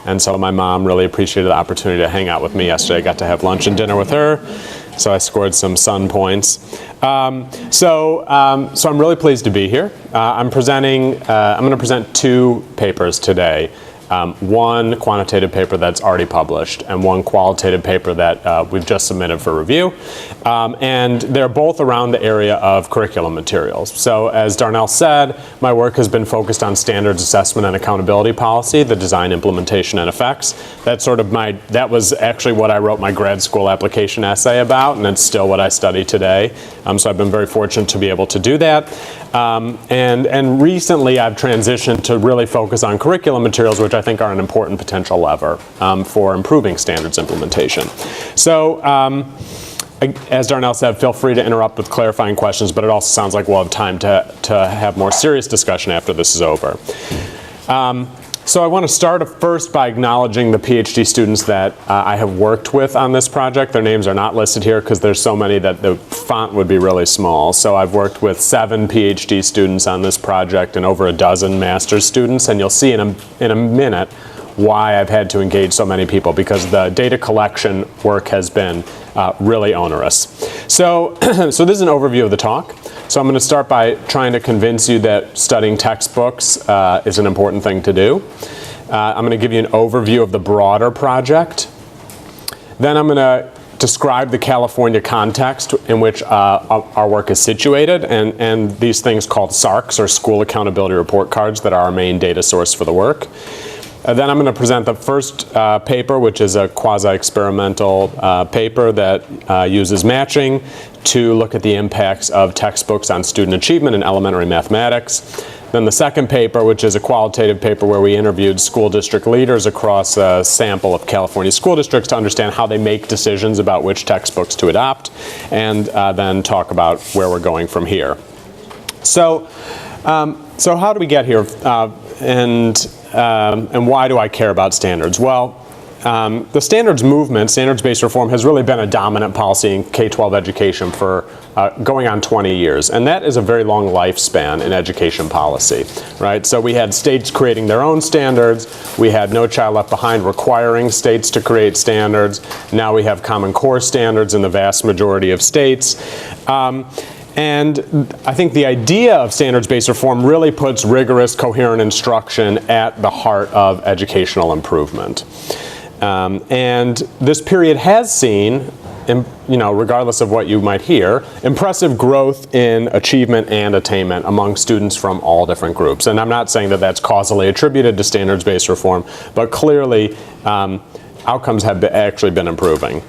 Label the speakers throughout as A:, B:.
A: And so my mom really appreciated the opportunity to hang out with me yesterday. I got to have lunch and dinner with her, so I scored some Sun points. So I'm really pleased to be here. I'm going to present two papers today. One quantitative paper that's already published and one qualitative paper that we've just submitted for review. And they're both around the area of curriculum materials. So as Darnell said, my work has been focused on standards assessment and accountability policy, the design, implementation, and effects. That was actually what I wrote my grad school application essay about, and it's still what I study today. So I've been very fortunate to be able to do that. And recently I've transitioned to really focus on curriculum materials, which I think are an important potential lever for improving standards implementation. So as Darnell said, feel free to interrupt with clarifying questions, but it also sounds like we'll have time to have more serious discussion after this is over. So I want to start first by acknowledging the PhD students that I have worked with on this project. Their names are not listed here because there's so many that the font would be really small. So I've worked with 7 PhD students on this project and over a dozen master's students, and you'll see in a minute why I've had to engage so many people, because the data collection work has been really onerous. So this is an overview of the talk. So I'm going to start by trying to convince you that studying textbooks is an important thing to do. I'm going to give you an overview of the broader project. Then I'm going to describe the California context in which our work is situated, and these things called SARCs, or School Accountability Report Cards, that are our main data source for the work. Then I'm going to present the first paper, which is a quasi-experimental paper that uses matching to look at the impacts of textbooks on student achievement in elementary mathematics. Then the second paper, which is a qualitative paper where we interviewed school district leaders across a sample of California school districts to understand how they make decisions about which textbooks to adopt, and then talk about where we're going from here. So how do we get here? And why do I care about standards? Well, the standards movement, standards-based reform, has really been a dominant policy in K-12 education for going on 20 years. And that is a very long lifespan in education policy, right? So we had states creating their own standards. We had No Child Left Behind requiring states to create standards. Now we have Common Core standards in the vast majority of states. And I think the idea of standards-based reform really puts rigorous, coherent instruction at the heart of educational improvement. And this period has seen, regardless of what you might hear, impressive growth in achievement and attainment among students from all different groups. And I'm not saying that that's causally attributed to standards-based reform, but clearly outcomes have actually been improving.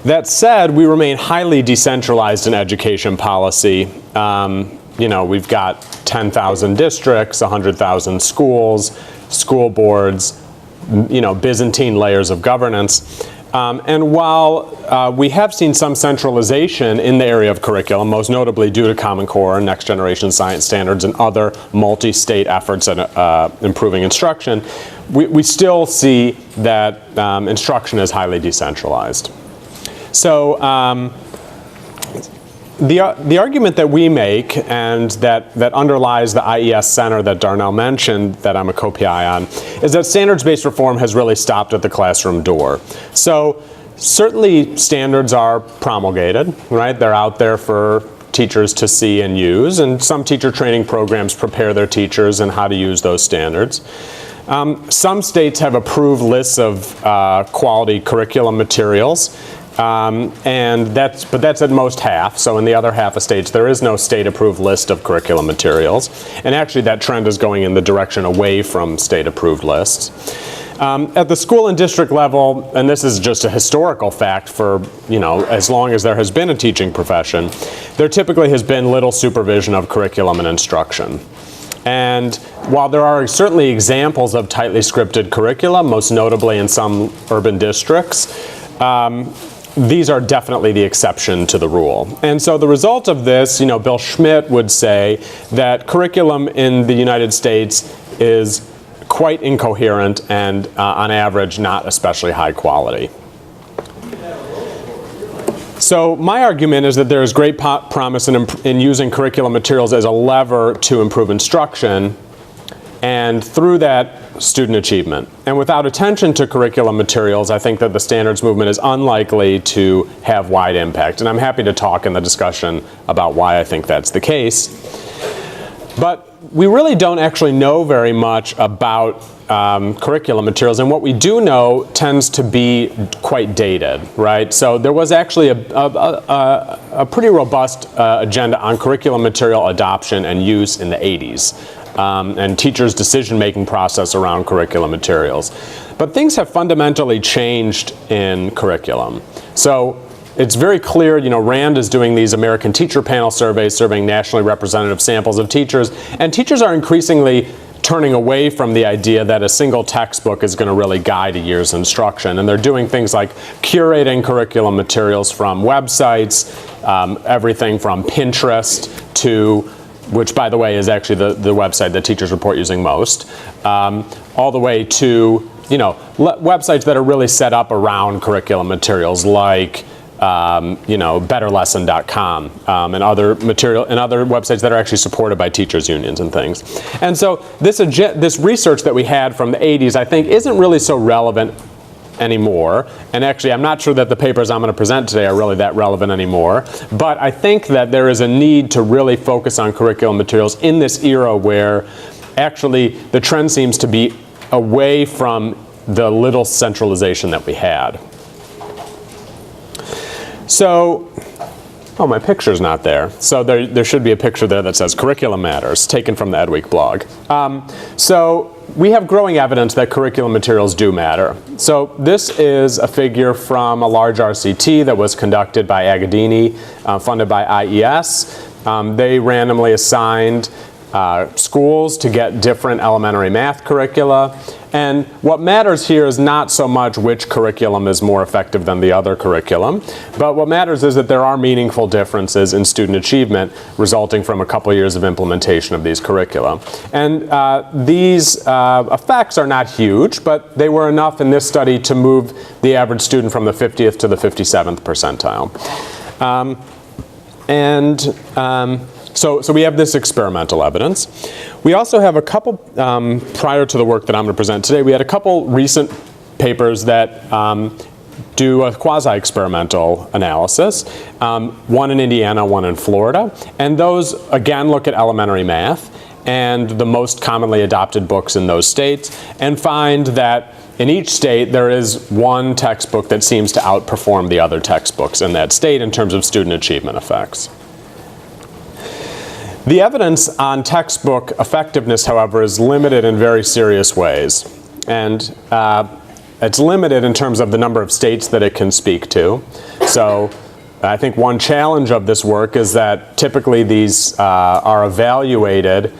A: That said, we remain highly decentralized in education policy. We've got 10,000 districts, 100,000 schools, school boards, Byzantine layers of governance. And while we have seen some centralization in the area of curriculum, most notably due to Common Core, Next Generation Science Standards, and other multi-state efforts at improving instruction, we still see that instruction is highly decentralized. So the argument that we make, and that underlies the IES Center that Darnell mentioned, that I'm a co-PI on, is that standards-based reform has really stopped at the classroom door. So certainly standards are promulgated, right? They're out there for teachers to see and use, and some teacher training programs prepare their teachers in how to use those standards. Some states have approved lists of quality curriculum materials. But that's at most half. So in the other half of states, there is no state-approved list of curriculum materials. And actually, that trend is going in the direction away from state-approved lists. At the school and district level, and this is just a historical fact for, as long as there has been a teaching profession, there typically has been little supervision of curriculum and instruction. And while there are certainly examples of tightly scripted curricula, most notably in some urban districts, these are definitely the exception to the rule. And so the result of this, Bill Schmidt would say that curriculum in the United States is quite incoherent and, on average, not especially high quality. So my argument is that there is great promise in using curriculum materials as a lever to improve instruction, and through that, student achievement. And without attention to curriculum materials, I think that the standards movement is unlikely to have wide impact. And I'm happy to talk in the discussion about why I think that's the case. But we really don't actually know very much about curriculum materials, and what we do know tends to be quite dated, right? So there was actually a pretty robust agenda on curriculum material adoption and use in the 80s, and teachers' decision-making process around curriculum materials. But things have fundamentally changed in curriculum. So it's very clear, RAND is doing these American Teacher Panel surveys, surveying nationally representative samples of teachers, and teachers are increasingly turning away from the idea that a single textbook is going to really guide a year's instruction. And they're doing things like curating curriculum materials from websites, everything from Pinterest to, which by the way is actually the website that teachers report using most, all the way to websites that are really set up around curriculum materials like betterlesson.com and other websites that are actually supported by teachers unions and things. And so this research that we had from the 80s, I think, isn't really so relevant anymore. And actually, I'm not sure that the papers I'm going to present today are really that relevant anymore. But I think that there is a need to really focus on curriculum materials in this era where actually the trend seems to be away from the little centralization that we had. So, my picture's not there. So there should be a picture there that says Curriculum Matters, taken from the EdWeek blog. So we have growing evidence that curriculum materials do matter. So this is a figure from a large RCT that was conducted by Agadini, funded by IES. They randomly assigned schools to get different elementary math curricula. And what matters here is not so much which curriculum is more effective than the other curriculum, but what matters is that there are meaningful differences in student achievement resulting from a couple years of implementation of these curricula. And these effects are not huge, but they were enough in this study to move the average student from the 50th to the 57th percentile. So we have this experimental evidence. We also have a couple, prior to the work that I'm going to present today, we had a couple recent papers that do a quasi-experimental analysis, one in Indiana, one in Florida. And those, again, look at elementary math and the most commonly adopted books in those states, and find that in each state there is one textbook that seems to outperform the other textbooks in that state in terms of student achievement effects. The evidence on textbook effectiveness, however, is limited in very serious ways. And it's limited in terms of the number of states that it can speak to. So I think one challenge of this work is that typically these are evaluated,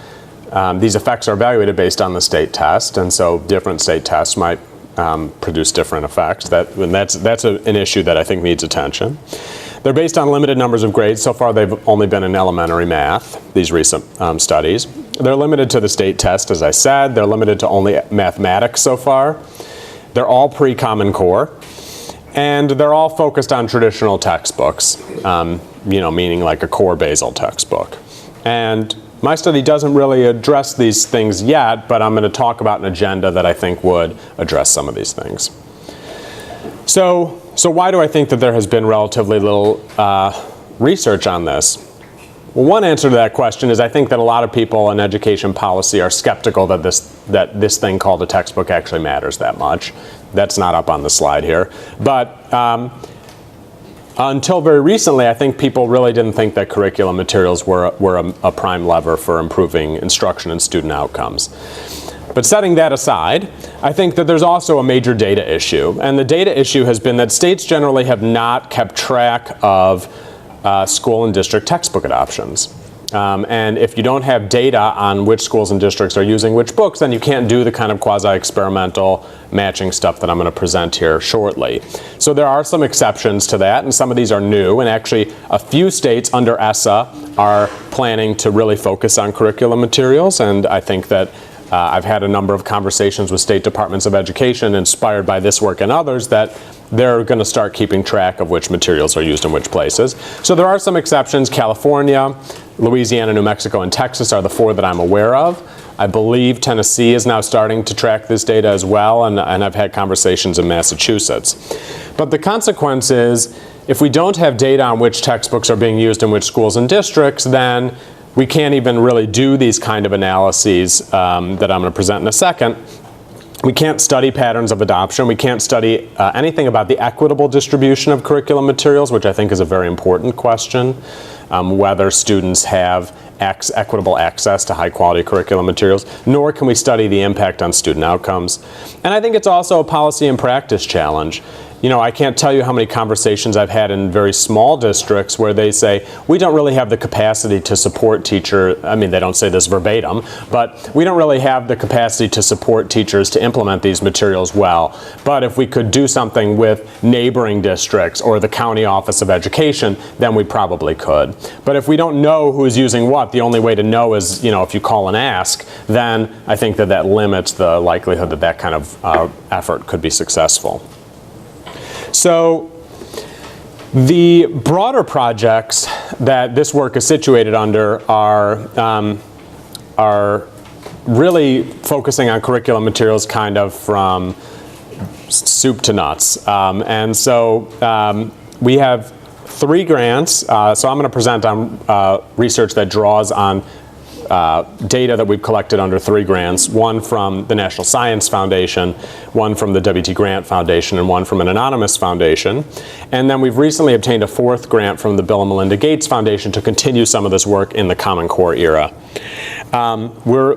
A: these effects are evaluated based on the state test. And so different state tests might produce different effects. That's an issue that I think needs attention. They're based on limited numbers of grades. So far they've only been in elementary math, these recent studies. They're limited to the state test, as I said. They're limited to only mathematics so far. They're all pre-Common Core. And they're all focused on traditional textbooks, meaning like a core Basel textbook. And my study doesn't really address these things yet, but I'm going to talk about an agenda that I think would address some of these things. So why do I think that there has been relatively little research on this? Well, one answer to that question is I think that a lot of people in education policy are skeptical that this thing called a textbook actually matters that much. That's not up on the slide here. But until very recently, I think people really didn't think that curriculum materials were a prime lever for improving instruction and student outcomes. But setting that aside, I think that there's also a major data issue. And the data issue has been that states generally have not kept track of school and district textbook adoptions. And if you don't have data on which schools and districts are using which books, then you can't do the kind of quasi-experimental matching stuff that I'm going to present here shortly. So there are some exceptions to that, and some of these are new. And actually, a few states under ESSA are planning to really focus on curriculum materials. And I think that I've had a number of conversations with state departments of education inspired by this work and others that they're going to start keeping track of which materials are used in which places. So there are some exceptions. California, Louisiana, New Mexico, and Texas are the four that I'm aware of. I believe Tennessee is now starting to track this data as well, and I've had conversations in Massachusetts. But the consequence is, if we don't have data on which textbooks are being used in which schools and districts, then we can't even really do these kind of analyses that I'm going to present in a second. We can't study patterns of adoption. We can't study anything about the equitable distribution of curriculum materials, which I think is a very important question, whether students have equitable access to high quality curriculum materials, nor can we study the impact on student outcomes. And I think it's also a policy and practice challenge. You know, I can't tell you how many conversations I've had in very small districts where they say, we don't really have the capacity to support I mean, they don't say this verbatim, but we don't really have the capacity to support teachers to implement these materials well. But if we could do something with neighboring districts or the county office of education, then we probably could. But if we don't know who's using what, the only way to know is, you know, if you call and ask, then I think that limits the likelihood that that kind of effort could be successful. So the broader projects that this work is situated under are really focusing on curriculum materials kind of from soup to nuts. And so we have 3 grants. So I'm going to present on research that draws on data that we've collected under 3 grants, one from the National Science Foundation, one from the W.T. Grant Foundation, and one from an anonymous foundation. And then we've recently obtained a 4th grant from the Bill and Melinda Gates Foundation to continue some of this work in the Common Core era. We're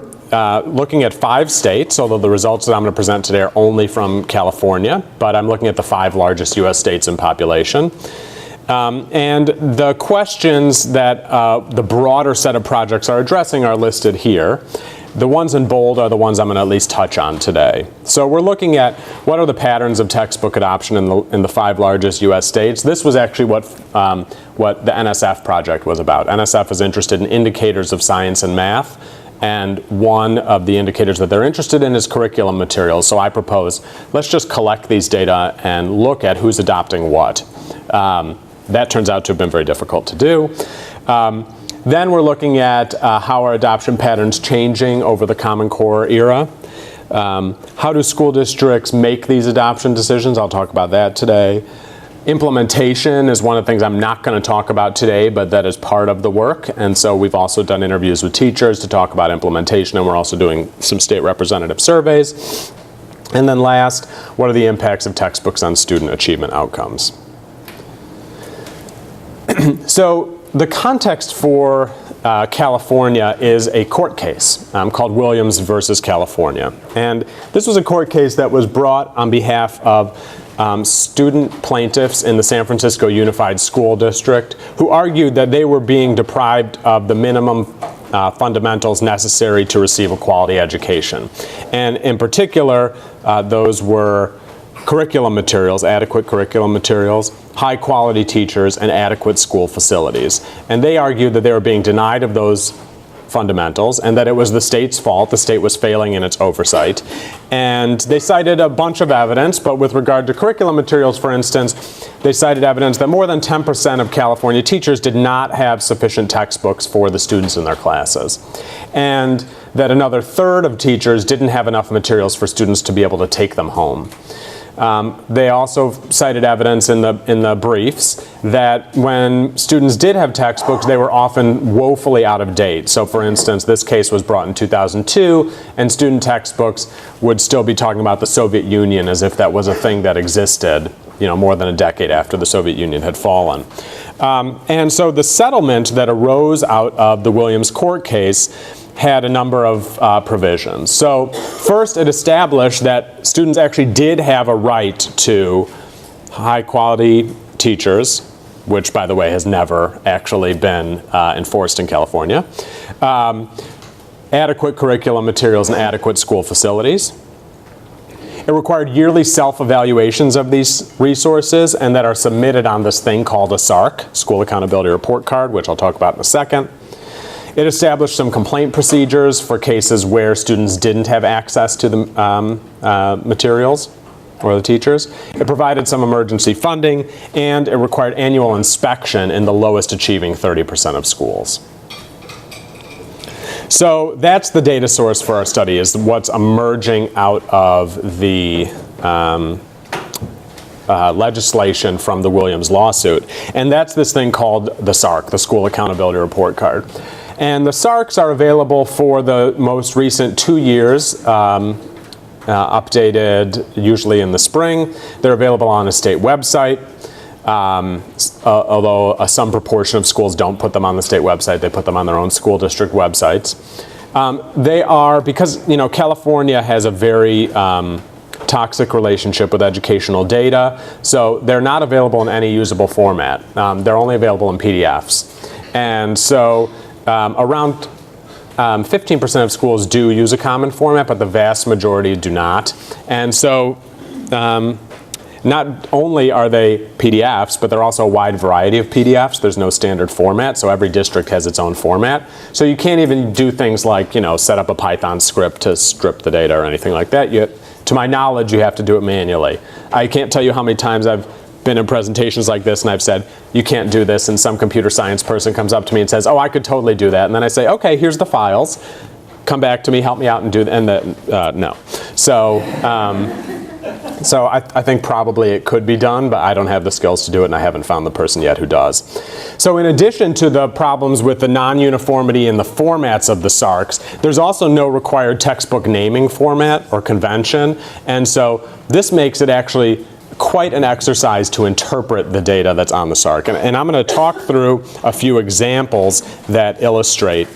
A: looking at 5 states, although the results that I'm going to present today are only from California, but I'm looking at the 5 largest U.S. states in population. And the questions that the broader set of projects are addressing are listed here. The ones in bold are the ones I'm going to at least touch on today. So we're looking at what are the patterns of textbook adoption in the 5 largest U.S. states. This was actually what the NSF project was about. NSF is interested in indicators of science and math, and one of the indicators that they're interested in is curriculum materials. So I propose, let's just collect these data and look at who's adopting what. That turns out to have been very difficult to do. Then we're looking at how are adoption patterns changing over the Common Core era. How do school districts make these adoption decisions? I'll talk about that today. Implementation is one of the things I'm not going to talk about today, but that is part of the work. And so we've also done interviews with teachers to talk about implementation, and we're also doing some state representative surveys. And then last, what are the impacts of textbooks on student achievement outcomes? So the context for California is a court case called Williams versus California. And this was a court case that was brought on behalf of student plaintiffs in the San Francisco Unified School District who argued that they were being deprived of the minimum fundamentals necessary to receive a quality education. And in particular, those were curriculum materials, adequate curriculum materials, high quality teachers, and adequate school facilities. And they argued that they were being denied of those fundamentals and that it was the state's fault. The state was failing in its oversight. And they cited a bunch of evidence, but with regard to curriculum materials, for instance, they cited evidence that more than 10% of California teachers did not have sufficient textbooks for the students in their classes. And that another third of teachers didn't have enough materials for students to be able to take them home. They also cited evidence in the briefs that when students did have textbooks, they were often woefully out of date. So for instance, this case was brought in 2002, and student textbooks would still be talking about the Soviet Union as if that was a thing that existed, you know, more than a decade after the Soviet Union had fallen. And so the settlement that arose out of the Williams court case had a number of provisions. So first, it established that students actually did have a right to high quality teachers, which by the way has never actually been enforced in California, adequate curriculum materials, and adequate school facilities. It required yearly self-evaluations of these resources and that are submitted on this thing called a SARC, School Accountability Report Card, which I'll talk about in a second. It established some complaint procedures for cases where students didn't have access to the materials or the teachers. It provided some emergency funding, and it required annual inspection in the lowest achieving 30% of schools. So that's the data source for our study, is what's emerging out of the legislation from the Williams lawsuit. And that's this thing called the SARC, the School Accountability Report Card. And the SARCs are available for the most recent 2 years, updated usually in the spring. They're available on a state website. Although some proportion of schools don't put them on the state website, they put them on their own school district websites. They are, because California has a very toxic relationship with educational data, so they're not available in any usable format. They're only available in PDFs. And so around 15% of schools do use a common format, but the vast majority do not. And so not only are they PDFs, but they're also a wide variety of PDFs. There's no standard format, so every district has its own format. So you can't even do things like, set up a Python script to strip the data or anything like that. To my knowledge, you have to do it manually. I can't tell you how many times I've been in presentations like this and I've said, you can't do this, and some computer science person comes up to me and says, oh, I could totally do that. And then I say, okay, here's the files. Come back to me, help me out and do that. And no. So I think probably it could be done, but I don't have the skills to do it, and I haven't found the person yet who does. So in addition to the problems with the non-uniformity in the formats of the SARCs, there's also no required textbook naming format or convention, and so this makes it actually quite an exercise to interpret the data that's on the SARC. And I'm going to talk through a few examples that illustrate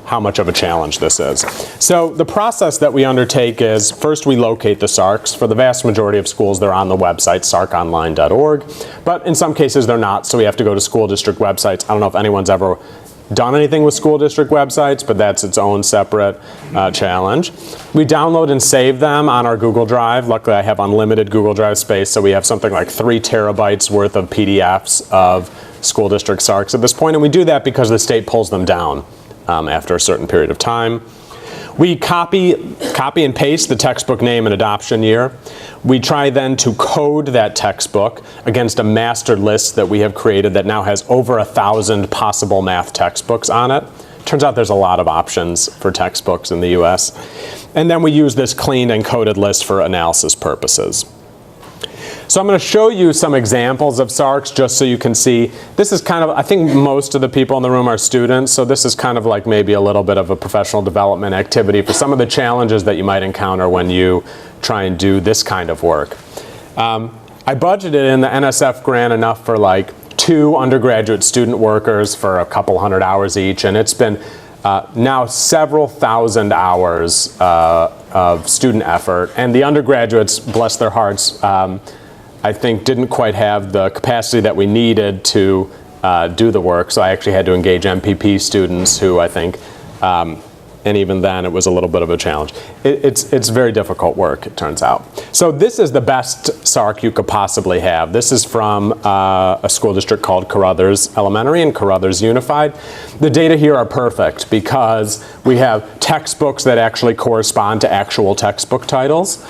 A: how much of a challenge this is. So the process that we undertake is, first we locate the SARCs. For the vast majority of schools, they're on the website, sarconline.org. But in some cases, they're not, so we have to go to school district websites. I don't know if anyone's ever done anything with school district websites, but that's its own separate challenge. We download and save them on our Google Drive. Luckily, I have unlimited Google Drive space, so we have something like 3 terabytes worth of PDFs of school district SARCs at this point, and we do that because the state pulls them down after a certain period of time. We copy and paste the textbook name and adoption year. We try then to code that textbook against a master list that we have created that now has over 1,000 possible math textbooks on it. Turns out there's a lot of options for textbooks in the US. And then we use this cleaned and coded list for analysis purposes. So I'm going to show you some examples of SARCs just so you can see. This is kind of, I think most of the people in the room are students, so this is kind of like maybe a little bit of a professional development activity for some of the challenges that you might encounter when you try and do this kind of work. I budgeted in the NSF grant enough for like 2 undergraduate student workers for a couple hundred hours each, and it's been now several thousand hours of student effort. And the undergraduates, bless their hearts, I think didn't quite have the capacity that we needed to do the work, so I actually had to engage MPP students who I think, and even then it was a little bit of a challenge. It's very difficult work, it turns out. So this is the best SARC you could possibly have. This is from a school district called Carruthers Elementary and Carruthers Unified. The data here are perfect because we have textbooks that actually correspond to actual textbook titles.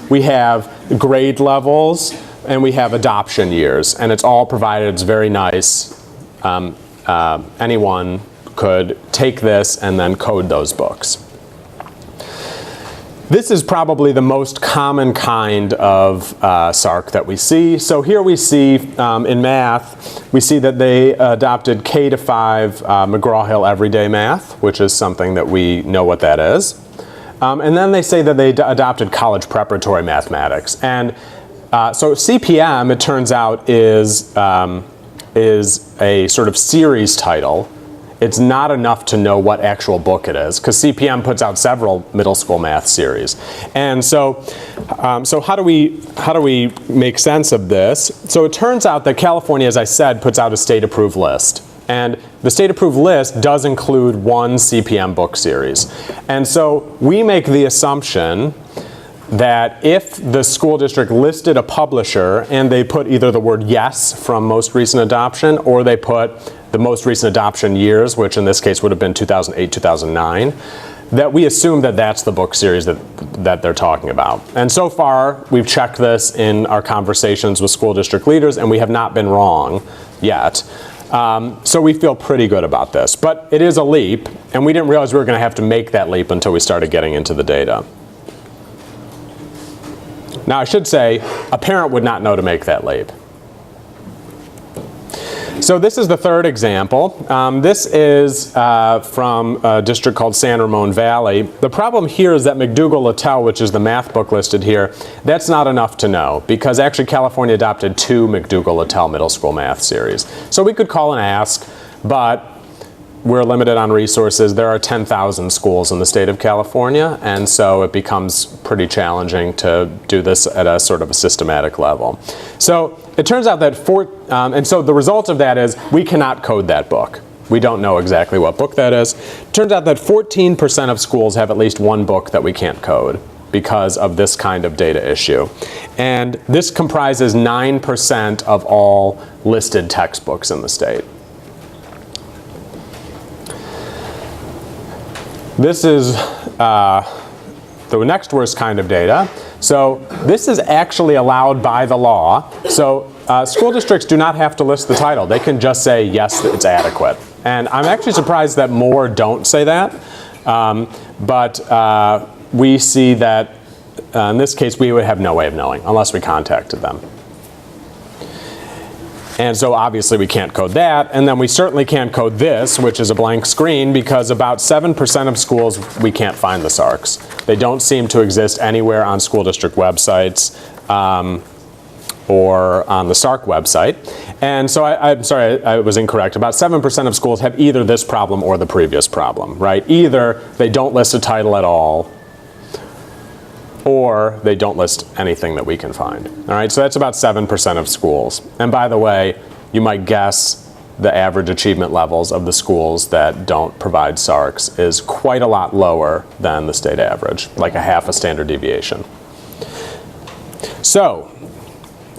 A: We have grade levels, and we have adoption years, and it's all provided. It's very nice. Anyone could take this and then code those books. This is probably the most common kind of SARC that we see. So here we see in math, we see that they adopted K-5 McGraw-Hill Everyday Math, which is something that we know what that is. And then they say that they adopted college preparatory mathematics. And so CPM, it turns out, is a sort of series title. It's not enough to know what actual book it is, because CPM puts out several middle school math series. And so how do we make sense of this? So it turns out that California, as I said, puts out a state-approved list. And the state-approved list does include 1 CPM book series. And so we make the assumption that if the school district listed a publisher and they put either the word yes from most recent adoption, or they put the most recent adoption years, which in this case would have been 2008, 2009, that we assume that that's the book series that they're talking about. And so far, we've checked this in our conversations with school district leaders, and we have not been wrong yet. So we feel pretty good about this. But it is a leap, and we didn't realize we were going to have to make that leap until we started getting into the data. Now, I should say, a parent would not know to make that leap. So this is the third example. This is from a district called San Ramon Valley. The problem here is that McDougall-Littell, which is the math book listed here, that's not enough to know, because actually California adopted 2 McDougall-Littell middle school math series. So we could call and ask, but we're limited on resources. There are 10,000 schools in the state of California, and so it becomes pretty challenging to do this at a sort of a systematic level. So it turns out that and so the result of that is we cannot code that book. We don't know exactly what book that is. It turns out that 14% of schools have at least one book that we can't code because of this kind of data issue. And this comprises 9% of all listed textbooks in the state. This is the next worst kind of data. So this is actually allowed by the law. So school districts do not have to list the title. They can just say, yes, it's adequate. And I'm actually surprised that more don't say that. But we see that in this case, we would have no way of knowing unless we contacted them. And so obviously we can't code that, and then we certainly can't code this, which is a blank screen, because about 7% of schools we can't find the SARCs. They don't seem to exist anywhere on school district websites or on the SARC website. And so I'm sorry, I was incorrect. About 7% of schools have either this problem or the previous problem, right? Either they don't list a title at all, or they don't list anything that we can find. All right, so that's about 7% of schools. And by the way, you might guess the average achievement levels of the schools that don't provide SARCs is quite a lot lower than the state average, like a half a standard deviation. So,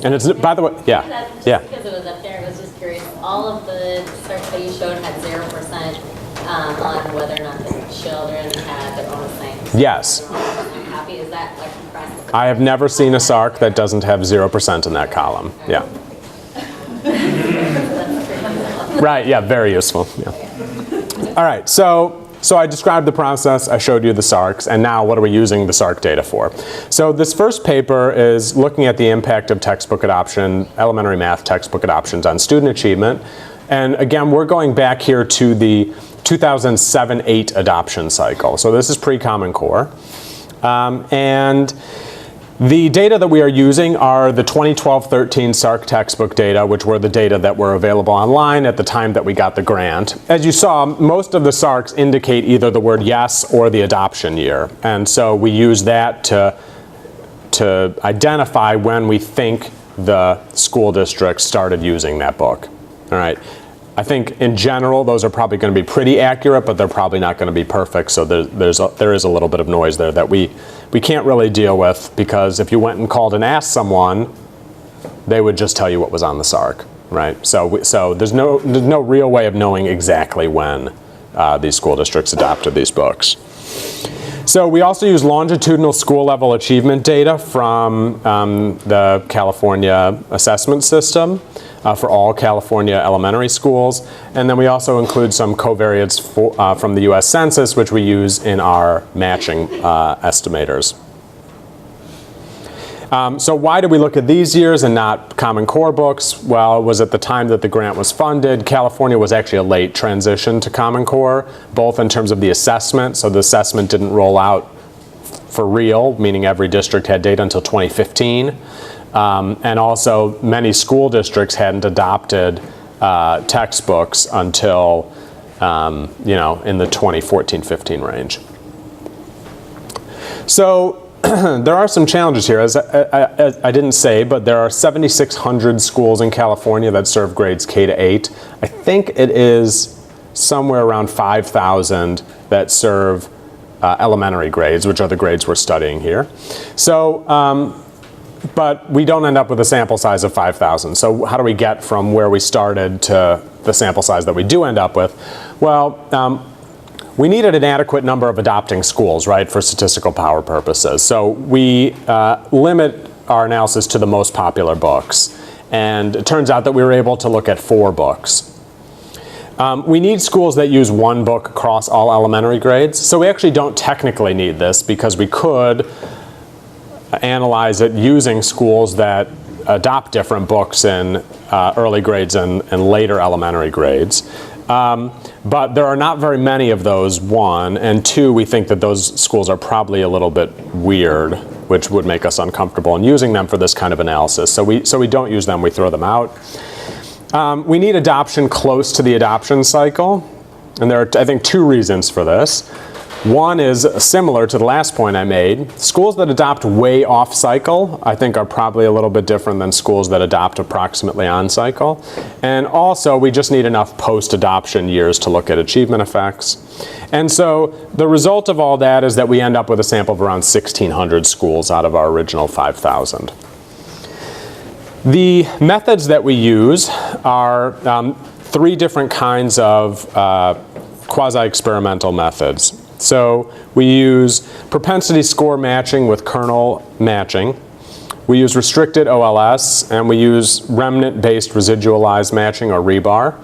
A: and it's, by the way, yeah.
B: Because it was up there, I was just curious. All of the SARCs that you showed had 0% on whether or not the children had their own assignments.
A: Yes.
B: Is that like across the
A: I have never seen a SARC that doesn't have 0% in that column. Yeah. Right, yeah, very useful. Yeah. All right, so I described the process, I showed you the SARCs, and now what are we using the SARC data for? So this first paper is looking at the impact of textbook adoption, elementary math textbook adoptions on student achievement. And again, we're going back here to the 2007-8 adoption cycle. So this is pre-Common Core. And the data that we are using are the 2012-13 SARC textbook data, which were the data that were available online at the time that we got the grant. As you saw, most of the SARCs indicate either the word yes or the adoption year. And so we use that to identify when we think the school district started using that book. All right. I think in general those are probably going to be pretty accurate, but they're probably not going to be perfect. So there is a little bit of noise there that we can't really deal with, because if you went and called and asked someone, they would just tell you what was on the SARC, right? So there's no real way of knowing exactly when these school districts adopted these books. So we also use longitudinal school level achievement data from the California assessment system for all California elementary schools. And then we also include some covariates from the US Census, which we use in our matching estimators. So why do we look at these years and not Common Core books? Well, it was at the time that the grant was funded. California was actually a late transition to Common Core, both in terms of the assessment. So the assessment didn't roll out for real, meaning every district had data until 2015. And also many school districts hadn't adopted textbooks until, in the 2014-15 range. So there are some challenges here. As I didn't say, but there are 7,600 schools in California that serve grades K to 8. I think it is somewhere around 5,000 that serve elementary grades, which are the grades we're studying here. So, but we don't end up with a sample size of 5,000. So how do we get from where we started to the sample size that we do end up with? Well, we needed an adequate number of adopting schools, right, for statistical power purposes. So we limit our analysis to the most popular books. And it turns out that we were able to look at 4 books. We need schools that use one book across all elementary grades. So we actually don't technically need this because we could analyze it using schools that adopt different books in early grades and later elementary grades. But there are not very many of those, one, and two, we think that those schools are probably a little bit weird, which would make us uncomfortable in using them for this kind of analysis. So we don't use them, we throw them out. We need adoption close to the adoption cycle, and there are, I think, two reasons for this. One is similar to the last point I made. Schools that adopt way off cycle, I think, are probably a little bit different than schools that adopt approximately on cycle. And also, we just need enough post-adoption years to look at achievement effects. And so the result of all that is that we end up with a sample of around 1,600 schools out of our original 5,000. The methods that we use are three different kinds of quasi-experimental methods. So we use propensity score matching with kernel matching. We use restricted OLS, and we use remnant-based residualized matching, or rebar.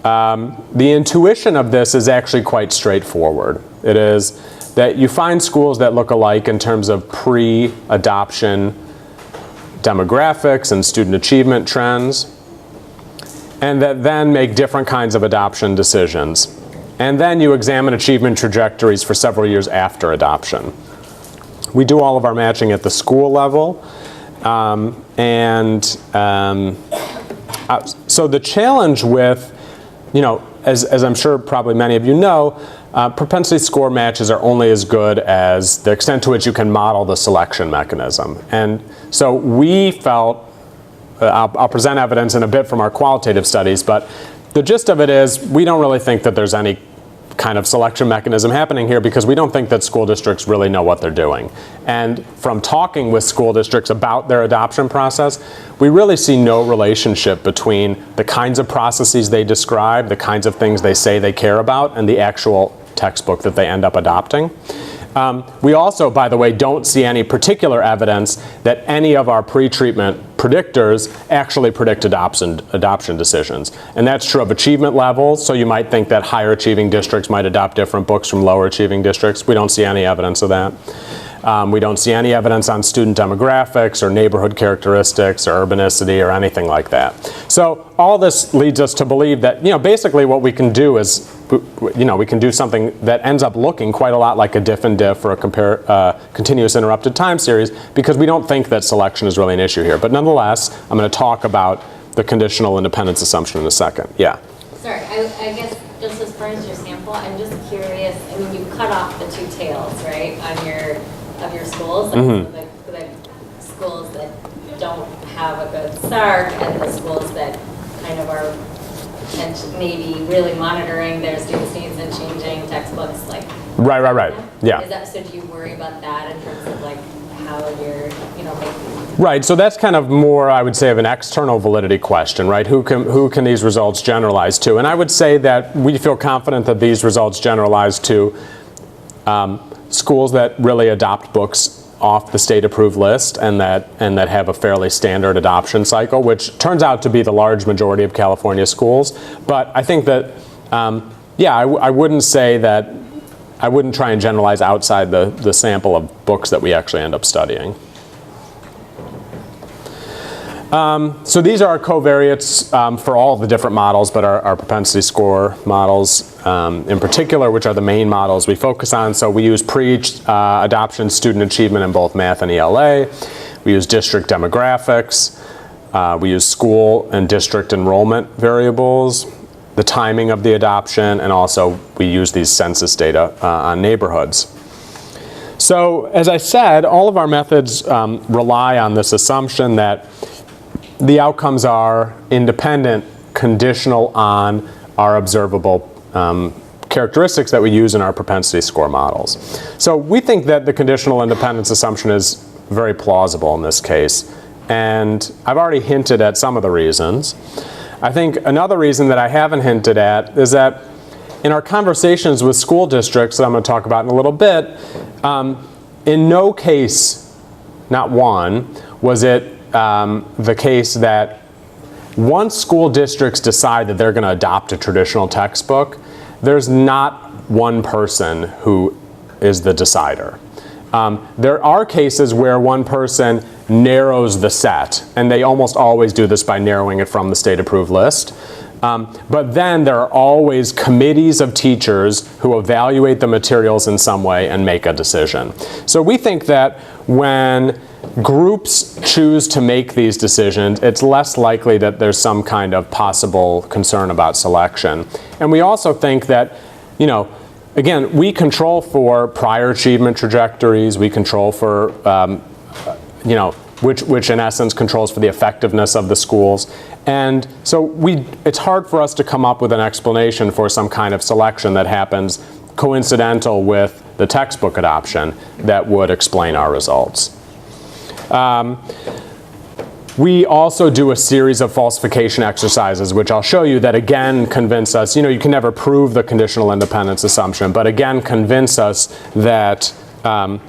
A: The intuition of this is actually quite straightforward. It is that you find schools that look alike in terms of pre-adoption demographics and student achievement trends, and that then make different kinds of adoption decisions. And then you examine achievement trajectories for several years after adoption. We do all of our matching at the school level. So the challenge with, as I'm sure probably many of you know, propensity score matches are only as good as the extent to which you can model the selection mechanism. And so we felt, I'll present evidence in a bit from our qualitative studies, but the gist of it is we don't really think that there's any kind of selection mechanism happening here because we don't think that school districts really know what they're doing. And from talking with school districts about their adoption process, we really see no relationship between the kinds of processes they describe, the kinds of things they say they care about, and the actual textbook that they end up adopting. We also, by the way, don't see any particular evidence that any of our pre-treatment predictors actually predict adoption decisions. And that's true of achievement levels, so you might think that higher achieving districts might adopt different books from lower achieving districts. We don't see any evidence of that. We don't see any evidence on student demographics or neighborhood characteristics or urbanicity or anything like that. So all this leads us to believe that, basically what we can do is, we can do something that ends up looking quite a lot like a diff and diff or a continuous interrupted time series because we don't think that selection is really an issue here. But nonetheless, I'm going to talk about the conditional independence assumption in a second. Yeah?
B: Sorry, I guess just as far as your sample, I'm just curious. I mean, you cut off the two tails, right, of your schools,
A: Mm-hmm.
B: the schools that don't have a good start and the schools that kind of are maybe really monitoring their students' needs and changing textbooks, like.
A: Right. Yeah.
B: So do you worry about that in terms of how you're, making?
A: Right, so that's kind of more, I would say, of an external validity question, right? Who can these results generalize to? And I would say that we feel confident that these results generalize to schools that really adopt books off the state-approved list and that have a fairly standard adoption cycle, which turns out to be the large majority of California schools. But I think that, I wouldn't say that, I wouldn't try and generalize outside the sample of books that we actually end up studying. So these are our covariates for all the different models, but our propensity score models in particular, which are the main models we focus on. So we use pre-adoption student achievement in both math and ELA. We use district demographics. We use school and district enrollment variables, the timing of the adoption, and also we use these census data on neighborhoods. So as I said, all of our methods rely on this assumption that the outcomes are independent, conditional on our observable characteristics that we use in our propensity score models. So we think that the conditional independence assumption is very plausible in this case. And I've already hinted at some of the reasons. I think another reason that I haven't hinted at is that in our conversations with school districts that I'm going to talk about in a little bit, in no case, not one, was it the case that once school districts decide that they're going to adopt a traditional textbook, there's not one person who is the decider. There are cases where one person narrows the set, and they almost always do this by narrowing it from the state-approved list. But then there are always committees of teachers who evaluate the materials in some way and make a decision. So we think that when groups choose to make these decisions, it's less likely that there's some kind of possible concern about selection. And we also think that, again, we control for prior achievement trajectories, we control for, which in essence controls for the effectiveness of the schools. And so it's hard for us to come up with an explanation for some kind of selection that happens coincidental with the textbook adoption that would explain our results. We also do a series of falsification exercises, which I'll show you, that again convince us, you can never prove the conditional independence assumption, but again convince us that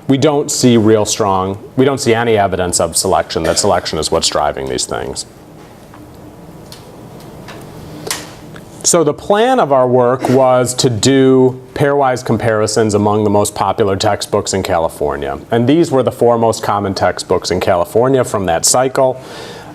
A: we don't see any evidence of selection, that selection is what's driving these things. So the plan of our work was to do pairwise comparisons among the most popular textbooks in California. And these were the 4 most common textbooks in California from that cycle.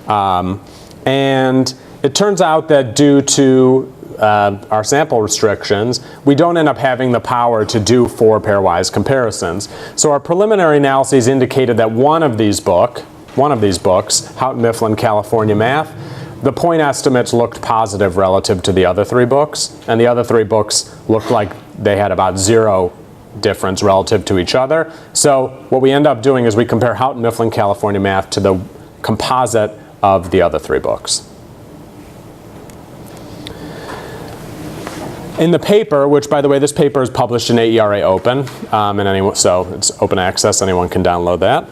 A: And it turns out that due to our sample restrictions, we don't end up having the power to do 4 pairwise comparisons. So our preliminary analyses indicated that one of these books, Houghton Mifflin California Math, the point estimates looked positive relative to the other 3 books, and the other 3 books looked like they had about 0 difference relative to each other. So what we end up doing is we compare Houghton Mifflin California Math to the composite of the other 3 books. In the paper, which by the way, this paper is published in AERA Open, so it's open access, anyone can download that.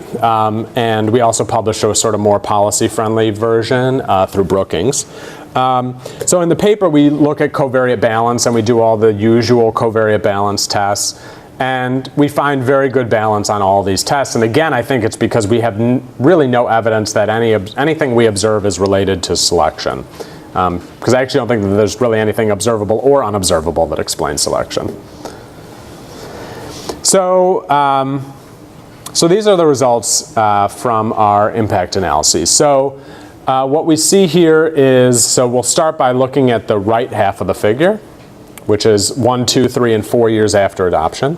A: And we also publish a sort of more policy-friendly version through Brookings. So in the paper, we look at covariate balance, and we do all the usual covariate balance tests. And we find very good balance on all these tests. And again, I think it's because we have really no evidence that anything we observe is related to selection. Because I actually don't think that there's really anything observable or unobservable that explains selection. So, so these are the results from our impact analyses. So what we see here is, so we'll start by looking at the right half of the figure, which is 1, 2, 3, and 4 years after adoption.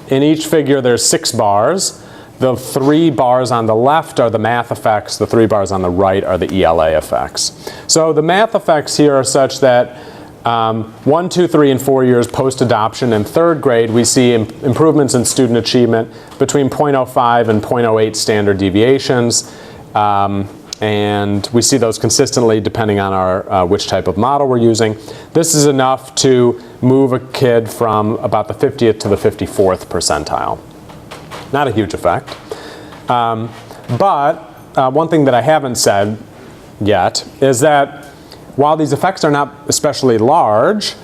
A: In each figure, there's 6 bars. The 3 bars on the left are the math effects. The 3 bars on the right are the ELA effects. So the math effects here are such that 1, 2, 3, and 4 years post-adoption in 3rd grade, we see improvements in student achievement between 0.05 and 0.08 standard deviations. And we see those consistently depending on our which type of model we're using. This is enough to move a kid from about the 50th to the 54th percentile. Not a huge effect. But one thing that I haven't said yet is that while these effects are not especially large,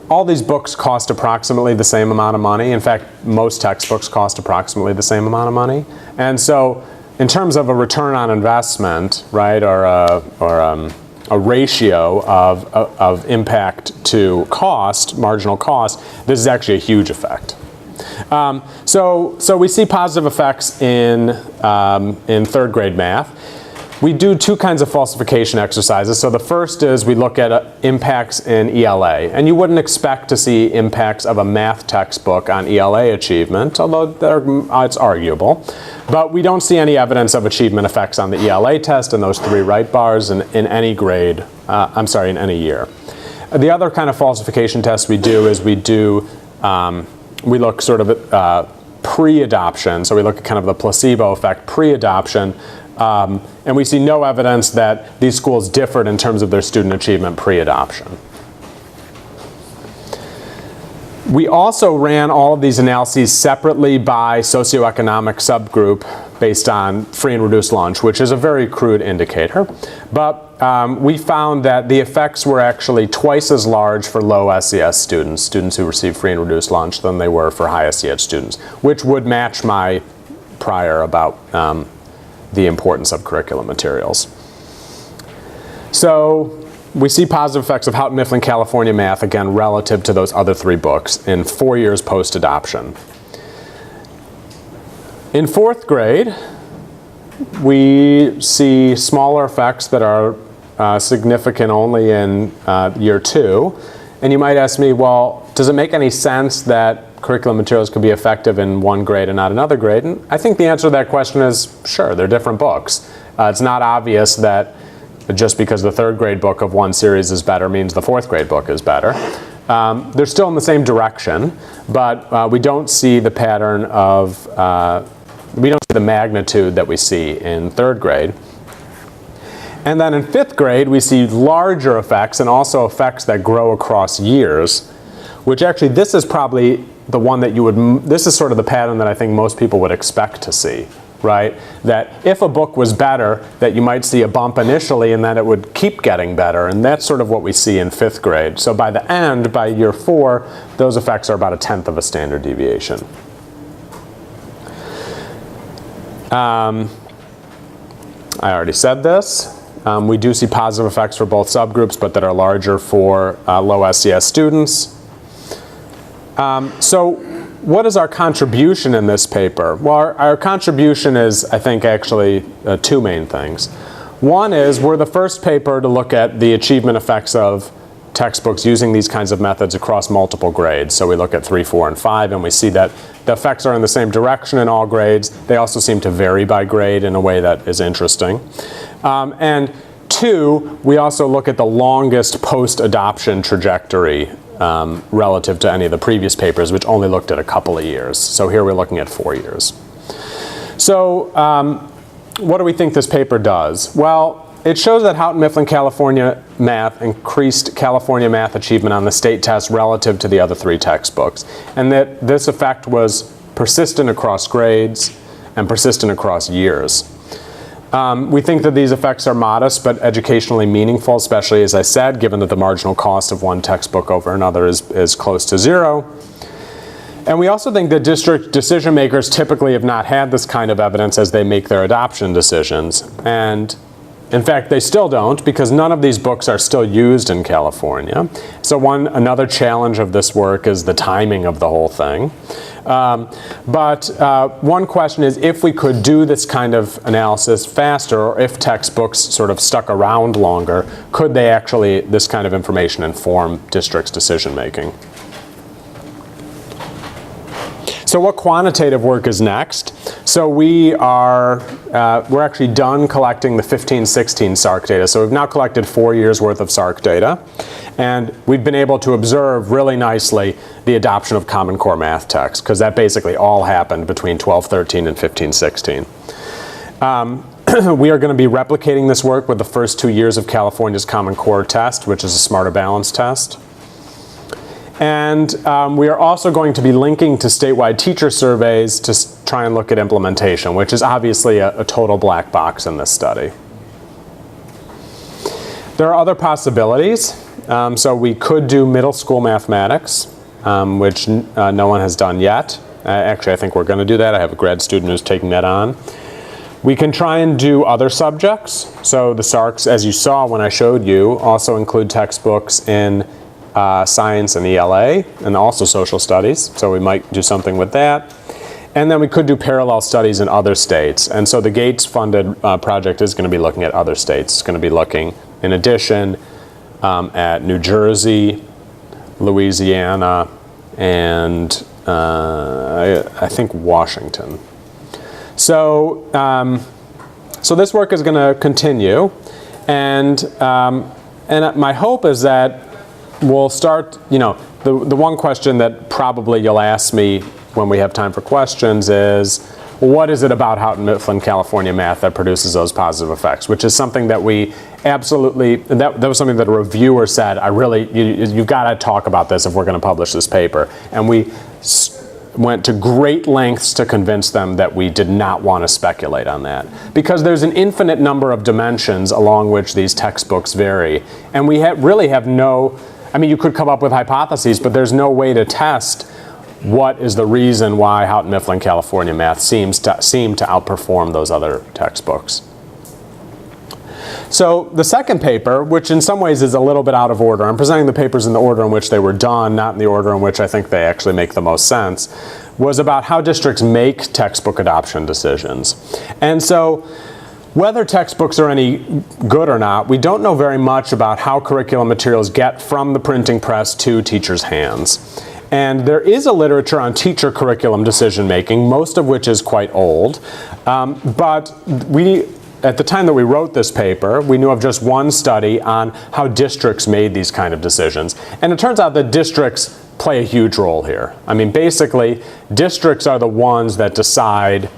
A: all these books cost approximately the same amount of money. In fact, most textbooks cost approximately the same amount of money. And so in terms of a return on investment, right, or a ratio of impact to cost, marginal cost, this is actually a huge effect. So we see positive effects in 3rd grade math. We do 2 kinds of falsification exercises. So the first is we look at impacts in ELA. And you wouldn't expect to see impacts of a math textbook on ELA achievement, although it's arguable. But we don't see any evidence of achievement effects on the ELA test in those 3 right bars in any grade, in any year. The other kind of falsification test we do is we look sort of at pre-adoption. So we look at kind of the placebo effect pre-adoption. And we see no evidence that these schools differed in terms of their student achievement pre-adoption. We also ran all of these analyses separately by socioeconomic subgroup based on free and reduced lunch, which is a very crude indicator. But we found that the effects were actually twice as large for low SES students who receive free and reduced lunch, than they were for high SES students, which would match my prior about the importance of curriculum materials. So we see positive effects of Houghton Mifflin California Math, again, relative to those other 3 books in 4 years post-adoption. In 4th grade, we see smaller effects that are significant only in year 2. And you might ask me, well, does it make any sense that curriculum materials could be effective in one grade and not another grade? And I think the answer to that question is, sure, they're different books. It's not obvious that just because the 3rd grade book of one series is better means the 4th grade book is better. They're still in the same direction, but we don't see the pattern of, we don't see the magnitude that we see in 3rd grade. And then in 5th grade, we see larger effects and also effects that grow across years, which actually this is probably the one that you would, this is sort of the pattern that I think most people would expect to see, right? That if a book was better, that you might see a bump initially and then it would keep getting better. And that's sort of what we see in 5th grade. So by the end, by year 4, those effects are about 1/10 of a standard deviation. I already said this. We do see positive effects for both subgroups, but that are larger for low SES students. So what is our contribution in this paper? Well, our contribution is, I think, actually 2 main things. One is we're the first paper to look at the achievement effects of textbooks using these kinds of methods across multiple grades. So we look at 3, 4, and 5, and we see that the effects are in the same direction in all grades. They also seem to vary by grade in a way that is interesting. And 2, we also look at the longest post-adoption trajectory relative to any of the previous papers, which only looked at a couple of years. So here we're looking at 4 years. So what do we think this paper does? Well, it shows that Houghton Mifflin California Math increased California Math achievement on the state test relative to the other 3 textbooks, and that this effect was persistent across grades and persistent across years. We think that these effects are modest but educationally meaningful, especially, as I said, given that the marginal cost of one textbook over another is close to 0. And we also think that district decision makers typically have not had this kind of evidence as they make their adoption decisions. And in fact, they still don't, because none of these books are still used in California. So another challenge of this work is the timing of the whole thing. But one question is, if we could do this kind of analysis faster, or if textbooks sort of stuck around longer, could they actually, this kind of information, inform districts' decision making? So what quantitative work is next? So we're actually done collecting the 15-16 SARC data. So we've now collected 4 years worth of SARC data. And we've been able to observe really nicely the adoption of Common Core math texts, because that basically all happened between 12-13 and 15-16. We are going to be replicating this work with the first 2 years of California's Common Core test, which is a Smarter Balance test. And we are also going to be linking to statewide teacher surveys to try and look at implementation, which is obviously a total black box in this study. There are other possibilities. So we could do middle school mathematics, which no one has done yet. Actually, I think we're going to do that. I have a grad student who's taking that on. We can try and do other subjects. So the SARCs, as you saw when I showed you, also include textbooks in science and ELA, and also social studies. So we might do something with that. And then we could do parallel studies in other states. And so the Gates-funded project is going to be looking at other states. It's going to be looking, in addition, at New Jersey, Louisiana, and I think Washington. So, so this work is going to continue. And my hope is that we'll start, the one question that probably you'll ask me when we have time for questions is, what is it about Houghton Mifflin California Math that produces those positive effects? Which is something that we absolutely, that was something that a reviewer said, you've got to talk about this if we're going to publish this paper. And we went to great lengths to convince them that we did not want to speculate on that. Because there's an infinite number of dimensions along which these textbooks vary. And we really have no, you could come up with hypotheses, but there's no way to test what is the reason why Houghton Mifflin California Math seem to outperform those other textbooks. So the second paper, which in some ways is a little bit out of order, I'm presenting the papers in the order in which they were done, not in the order in which I think they actually make the most sense, was about how districts make textbook adoption decisions. And so whether textbooks are any good or not, we don't know very much about how curriculum materials get from the printing press to teachers' hands. And there is a literature on teacher curriculum decision making, most of which is quite old, but at the time that we wrote this paper, we knew of just one study on how districts made these kind of decisions. And it turns out that districts play a huge role here. I mean, basically, districts are the ones that decide,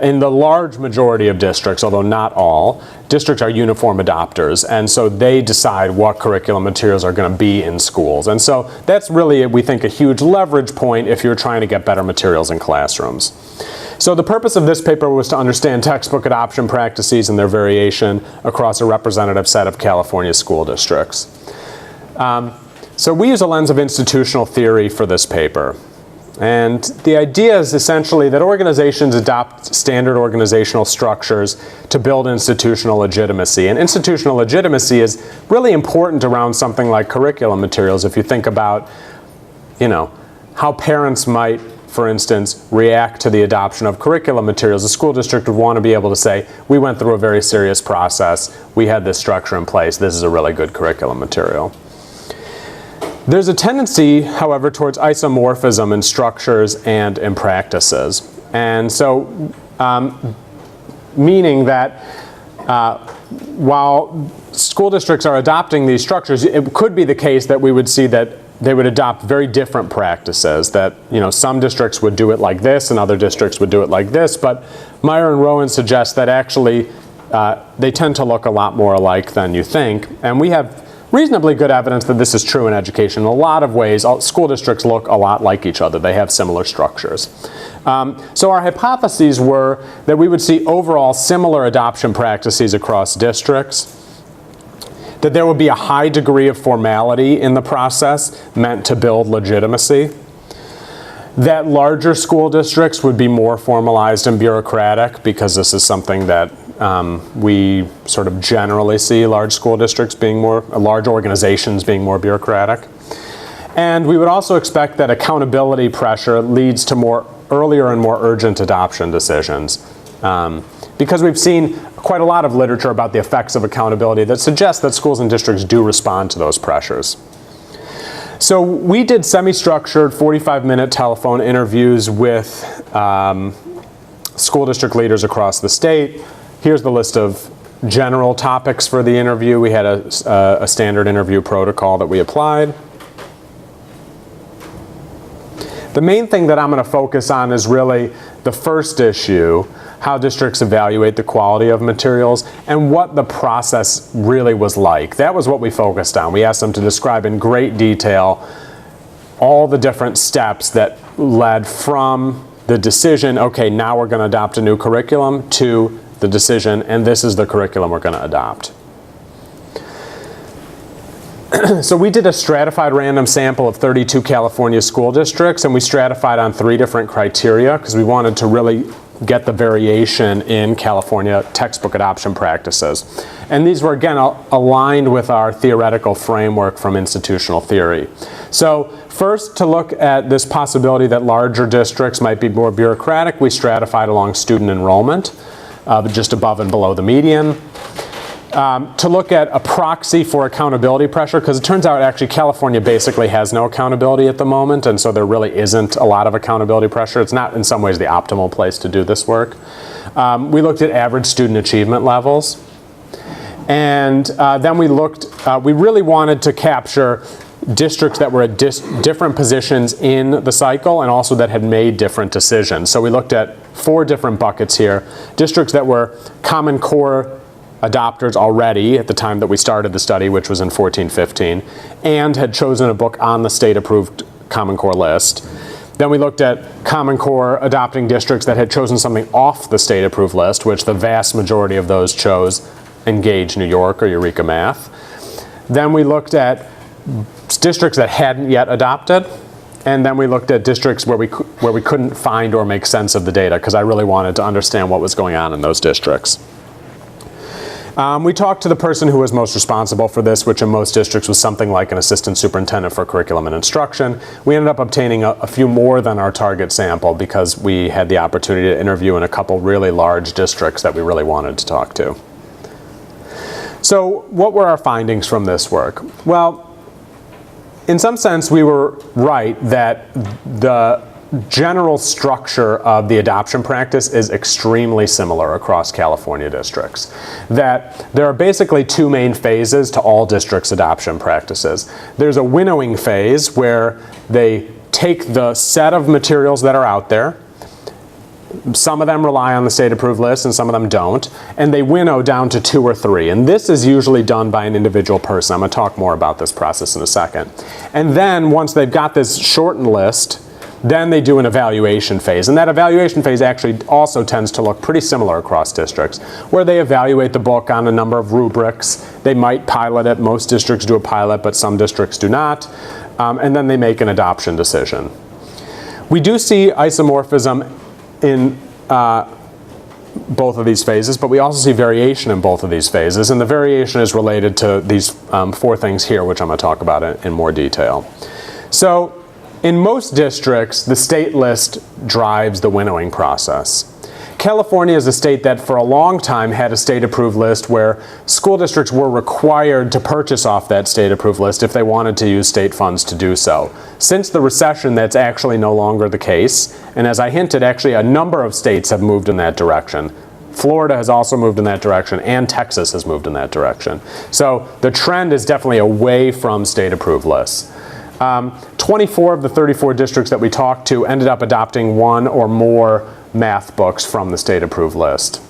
A: in the large majority of districts, although not all, districts are uniform adopters, and so they decide what curriculum materials are going to be in schools. And so that's really, we think, a huge leverage point if you're trying to get better materials in classrooms. So the purpose of this paper was to understand textbook adoption practices and their variation across a representative set of California school districts. So we use a lens of institutional theory for this paper. And the idea is essentially that organizations adopt standard organizational structures to build institutional legitimacy. And institutional legitimacy is really important around something like curriculum materials. If you think about, how parents might, for instance, react to the adoption of curriculum materials, a school district would want to be able to say, we went through a very serious process, we had this structure in place, this is a really good curriculum material. There's a tendency, however, towards isomorphism in structures and in practices. And so, meaning that while school districts are adopting these structures, it could be the case that we would see that they would adopt very different practices, that some districts would do it like this and other districts would do it like this, but Meyer and Rowan suggest that actually they tend to look a lot more alike than you think. And we have reasonably good evidence that this is true in education. In a lot of ways, school districts look a lot like each other. They have similar structures. So our hypotheses were that we would see overall similar adoption practices across districts, that there would be a high degree of formality in the process meant to build legitimacy, that larger school districts would be more formalized and bureaucratic, because this is something that we sort of generally see large school districts being large organizations being more bureaucratic. And we would also expect that accountability pressure leads to earlier and more urgent adoption decisions. Because we've seen quite a lot of literature about the effects of accountability that suggests that schools and districts do respond to those pressures. So we did semi-structured 45-minute telephone interviews with school district leaders across the state. Here's the list of general topics for the interview. We had a standard interview protocol that we applied. The main thing that I'm going to focus on is really the first issue, how districts evaluate the quality of materials, and what the process really was like. That was what we focused on. We asked them to describe in great detail all the different steps that led from the decision, okay, now we're going to adopt a new curriculum, to the decision, and this is the curriculum we're going to adopt. So we did a stratified random sample of 32 California school districts, and we stratified on 3 different criteria because we wanted to really get the variation in California textbook adoption practices. And these were, again, aligned with our theoretical framework from institutional theory. So first, to look at this possibility that larger districts might be more bureaucratic, we stratified along student enrollment, just above and below the median. To look at a proxy for accountability pressure, because it turns out actually California basically has no accountability at the moment, and so there really isn't a lot of accountability pressure. It's not in some ways the optimal place to do this work. We looked at average student achievement levels. And then we really wanted to capture districts that were at different positions in the cycle and also that had made different decisions. So we looked at 4 different buckets here. Districts that were Common Core adopters already at the time that we started the study, which was in 14-15, and had chosen a book on the state-approved Common Core list. Then we looked at Common Core adopting districts that had chosen something off the state-approved list, which the vast majority of those chose Engage New York or Eureka Math. Then we looked at districts that hadn't yet adopted, and then we looked at districts where we couldn't find or make sense of the data, because I really wanted to understand what was going on in those districts. We talked to the person who was most responsible for this, which in most districts was something like an assistant superintendent for curriculum and instruction. We ended up obtaining a few more than our target sample because we had the opportunity to interview in a couple really large districts that we really wanted to talk to. So what were our findings from this work? Well, in some sense, we were right that the general structure of the adoption practice is extremely similar across California districts. That there are basically two main phases to all districts' adoption practices. There's a winnowing phase where they take the set of materials that are out there. Some of them rely on the state-approved list and some of them don't, and they winnow down to 2 or 3. And this is usually done by an individual person. I'm going to talk more about this process in a second. And then once they've got this shortened list, then they do an evaluation phase. And that evaluation phase actually also tends to look pretty similar across districts, where they evaluate the book on a number of rubrics. They might pilot it. Most districts do a pilot, but some districts do not. And then they make an adoption decision. We do see isomorphism in both of these phases, but we also see variation in both of these phases. And the variation is related to these 4 things here, which I'm going to talk about in more detail. So, in most districts, the state list drives the winnowing process. California is a state that for a long time had a state-approved list where school districts were required to purchase off that state-approved list if they wanted to use state funds to do so. Since the recession, that's actually no longer the case. And as I hinted, actually a number of states have moved in that direction. Florida has also moved in that direction, and Texas has moved in that direction. So the trend is definitely away from state-approved lists. 24 of the 34 districts that we talked to ended up adopting 1 or more math books from the state-approved list.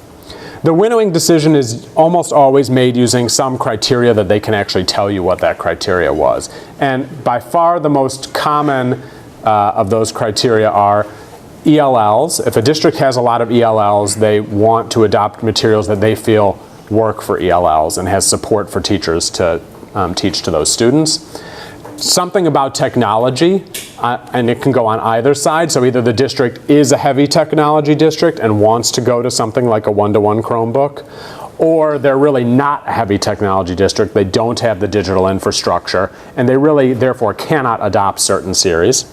A: The winnowing decision is almost always made using some criteria that they can actually tell you what that criteria was. And by far the most common of those criteria are ELLs. If a district has a lot of ELLs, they want to adopt materials that they feel work for ELLs and has support for teachers to teach to those students. Something about technology, and it can go on either side. So either the district is a heavy technology district and wants to go to something like a one-to-one Chromebook, or they're really not a heavy technology district. They don't have the digital infrastructure, and they really, therefore, cannot adopt certain series.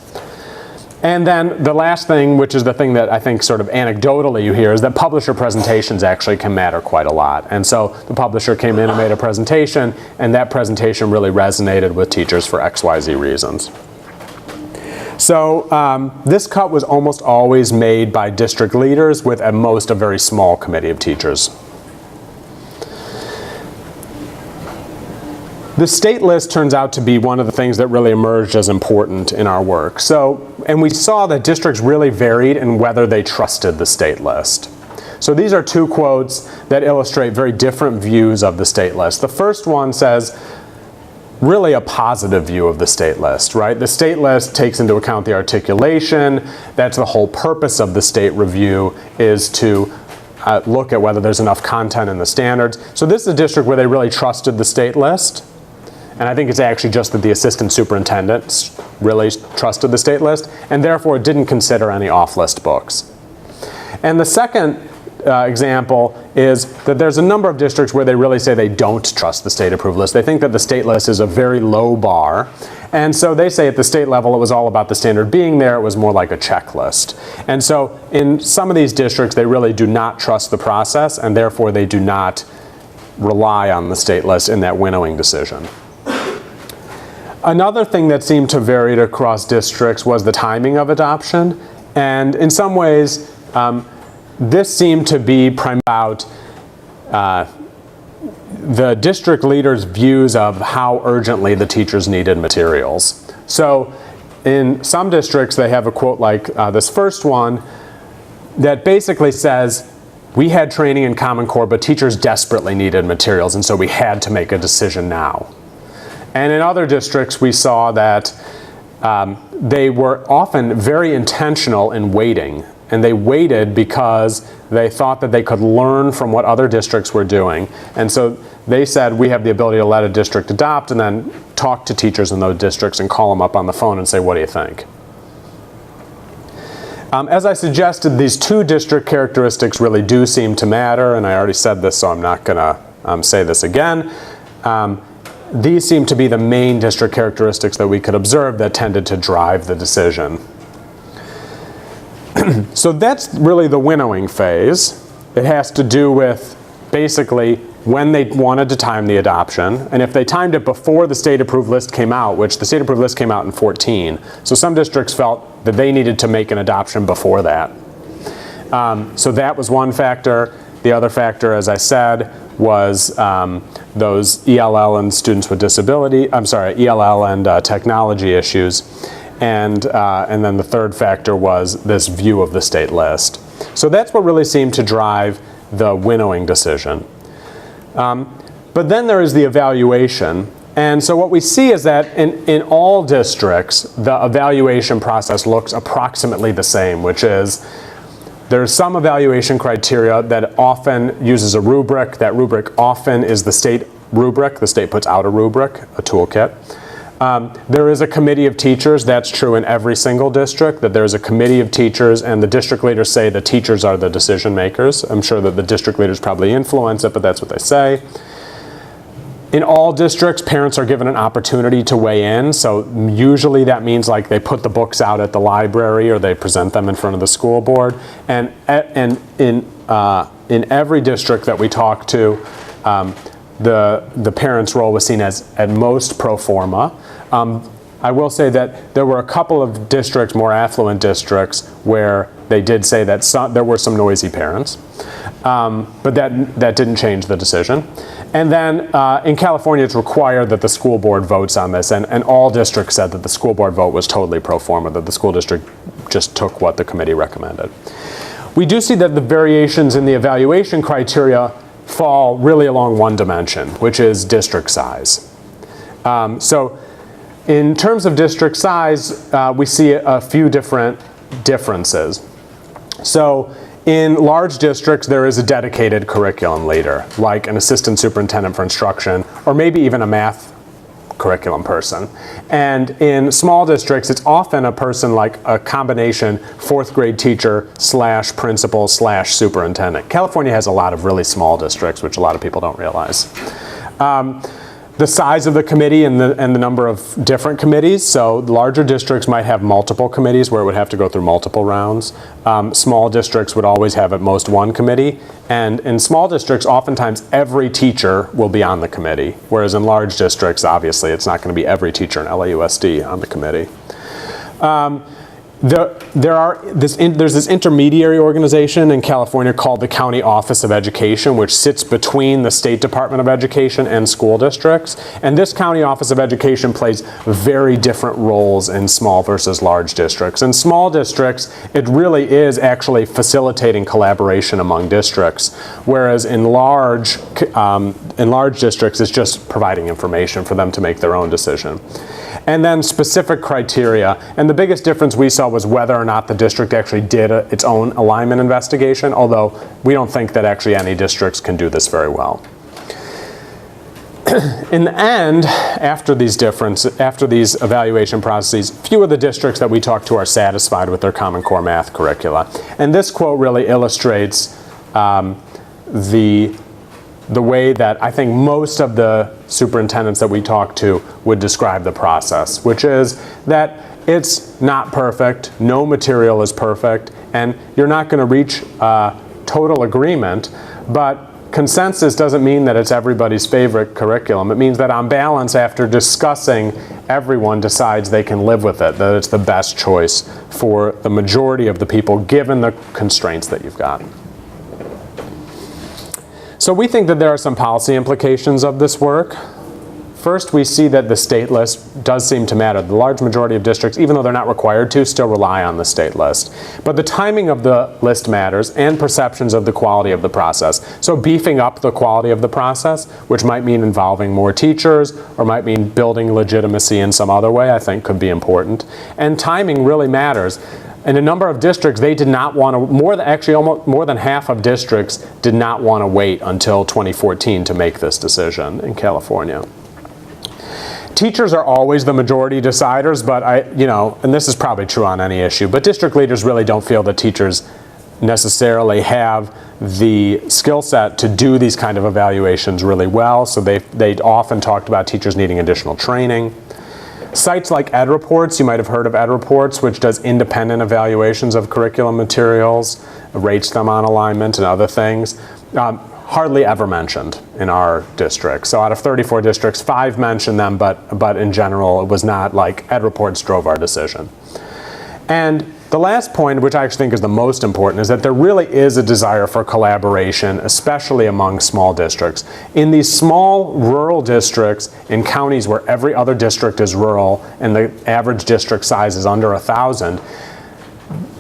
A: And then the last thing, which is the thing that I think sort of anecdotally you hear, is that publisher presentations actually can matter quite a lot. And so the publisher came in and made a presentation, and that presentation really resonated with teachers for XYZ reasons. So this cut was almost always made by district leaders with at most a very small committee of teachers. The state list turns out to be one of the things that really emerged as important in our work. And we saw that districts really varied in whether they trusted the state list. So these are 2 quotes that illustrate very different views of the state list. The first one says, really a positive view of the state list, right? The state list takes into account the articulation. That's the whole purpose of the state review, is to look at whether there's enough content in the standards. So this is a district where they really trusted the state list. And I think it's actually just that the assistant superintendents really trusted the state list, and therefore didn't consider any off-list books. And the second example is that there's a number of districts where they really say they don't trust the state-approved list. They think that the state list is a very low bar. And so they say at the state level it was all about the standard being there. It was more like a checklist. And so in some of these districts they really do not trust the process, and therefore they do not rely on the state list in that winnowing decision. Another thing that seemed to vary across districts was the timing of adoption. And in some ways, this seemed to be primarily about the district leaders' views of how urgently the teachers needed materials. So in some districts, they have a quote like this first one that basically says, we had training in Common Core, but teachers desperately needed materials, and so we had to make a decision now. And in other districts, we saw that they were often very intentional in waiting. And they waited because they thought that they could learn from what other districts were doing. And so they said, we have the ability to let a district adopt and then talk to teachers in those districts and call them up on the phone and say, what do you think? As I suggested, these 2 district characteristics really do seem to matter. And I already said this, so I'm not going to say this again. These seem to be the main district characteristics that we could observe that tended to drive the decision. So that's really the winnowing phase. It has to do with basically when they wanted to time the adoption, and if they timed it before the state-approved list came out, which the state-approved list came out in 2014, so some districts felt that they needed to make an adoption before that. So that was one factor. The other factor, as I said, was those ELL and students with disability, ELL and technology issues. And then the third factor was this view of the state list. So that's what really seemed to drive the winnowing decision. But then there is the evaluation. And so what we see is that in all districts, the evaluation process looks approximately the same, which is there's some evaluation criteria that often uses a rubric. That rubric often is the state rubric. The state puts out a rubric, a toolkit. There is a committee of teachers. That's true in every single district, that there's a committee of teachers, and the district leaders say the teachers are the decision makers. I'm sure that the district leaders probably influence it, but that's what they say. In all districts, parents are given an opportunity to weigh in. So usually that means like they put the books out at the library or they present them in front of the school board. And in every district that we talk to, the parents' role was seen as at most pro forma. I will say that there were a couple of districts, more affluent districts, where they did say that there were some noisy parents, but that didn't change the decision. And then in California, it's required that the school board votes on this, and all districts said that the school board vote was totally pro forma, that the school district just took what the committee recommended. We do see that the variations in the evaluation criteria fall really along one dimension, which is district size. So in terms of district size, we see a few different differences. So in large districts, there is a dedicated curriculum leader, like an assistant superintendent for instruction, or maybe even a math curriculum person. And in small districts, it's often a person like a combination fourth grade teacher / principal / superintendent. California has a lot of really small districts, which a lot of people don't realize. The size of the committee and the number of different committees. So larger districts might have multiple committees where it would have to go through multiple rounds. Small districts would always have at most one committee. And in small districts, oftentimes every teacher will be on the committee. Whereas in large districts, obviously, it's not going to be every teacher in LAUSD on the committee. There's this intermediary organization in California called the County Office of Education, which sits between the State Department of Education and school districts. And this County Office of Education plays very different roles in small versus large districts. In small districts, it really is actually facilitating collaboration among districts, whereas in large districts, it's just providing information for them to make their own decision. And then specific criteria. And the biggest difference we saw was whether or not the district actually did its own alignment investigation, although we don't think that actually any districts can do this very well. In the end, after these evaluation processes, few of the districts that we talk to are satisfied with their Common Core math curricula. And this quote really illustrates the way that I think most of the superintendents that we talk to would describe the process, which is that it's not perfect, no material is perfect, and you're not going to reach total agreement, but consensus doesn't mean that it's everybody's favorite curriculum. It means that on balance, after discussing, everyone decides they can live with it, that it's the best choice for the majority of the people given the constraints that you've got. So we think that there are some policy implications of this work. First, we see that the state list does seem to matter. The large majority of districts, even though they're not required to, still rely on the state list. But the timing of the list matters, and perceptions of the quality of the process. So beefing up the quality of the process, which might mean involving more teachers, or might mean building legitimacy in some other way, I think could be important. And timing really matters. In a number of districts, they did not want to, almost more than half of districts did not want to wait until 2014 to make this decision in California. Teachers are always the majority deciders, but and this is probably true on any issue, but district leaders really don't feel that teachers necessarily have the skill set to do these kind of evaluations really well, so they often talked about teachers needing additional training. Sites like EdReports, you might have heard of EdReports, which does independent evaluations of curriculum materials, rates them on alignment and other things, hardly ever mentioned in our district. So out of 34 districts, 5 mentioned them, but in general, it was not like EdReports drove our decision. And the last point, which I actually think is the most important, is that there really is a desire for collaboration, especially among small districts. In these small rural districts, in counties where every other district is rural and the average district size is under 1,000,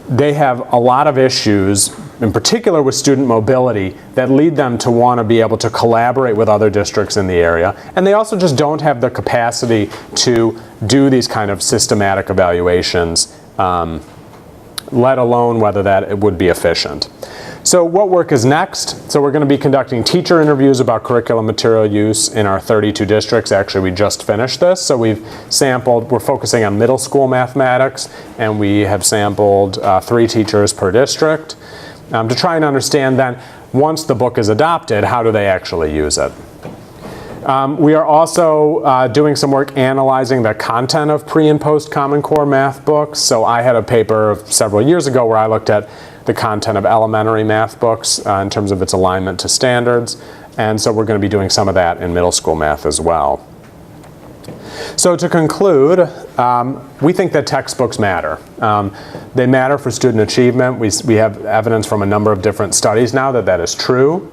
A: they have a lot of issues, in particular with student mobility, that lead them to want to be able to collaborate with other districts in the area. And they also just don't have the capacity to do these kind of systematic evaluations, let alone whether that it would be efficient. So what work is next? So we're going to be conducting teacher interviews about curriculum material use in our 32 districts. Actually, we just finished this. So we're focusing on middle school mathematics, and we have sampled 3 teachers per district to try and understand then, once the book is adopted, how do they actually use it? We are also doing some work analyzing the content of pre and post Common Core math books. So I had a paper several years ago where I looked at the content of elementary math books in terms of its alignment to standards. And so we're going to be doing some of that in middle school math as well. So to conclude, we think that textbooks matter. They matter for student achievement. We have evidence from a number of different studies now that that is true.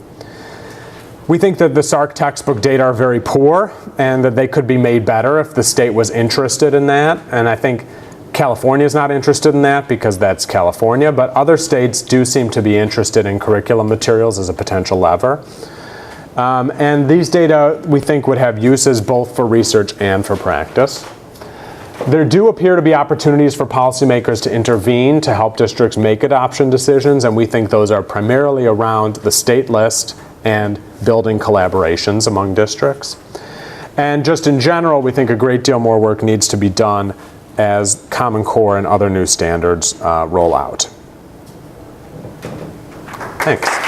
A: We think that the SARC textbook data are very poor and that they could be made better if the state was interested in that. And I think California is not interested in that because that's California, but other states do seem to be interested in curriculum materials as a potential lever. And these data, we think, would have uses both for research and for practice. There do appear to be opportunities for policymakers to intervene to help districts make adoption decisions, and we think those are primarily around the state list and building collaborations among districts. And just in general, we think a great deal more work needs to be done as Common Core and other new standards roll out. Thanks.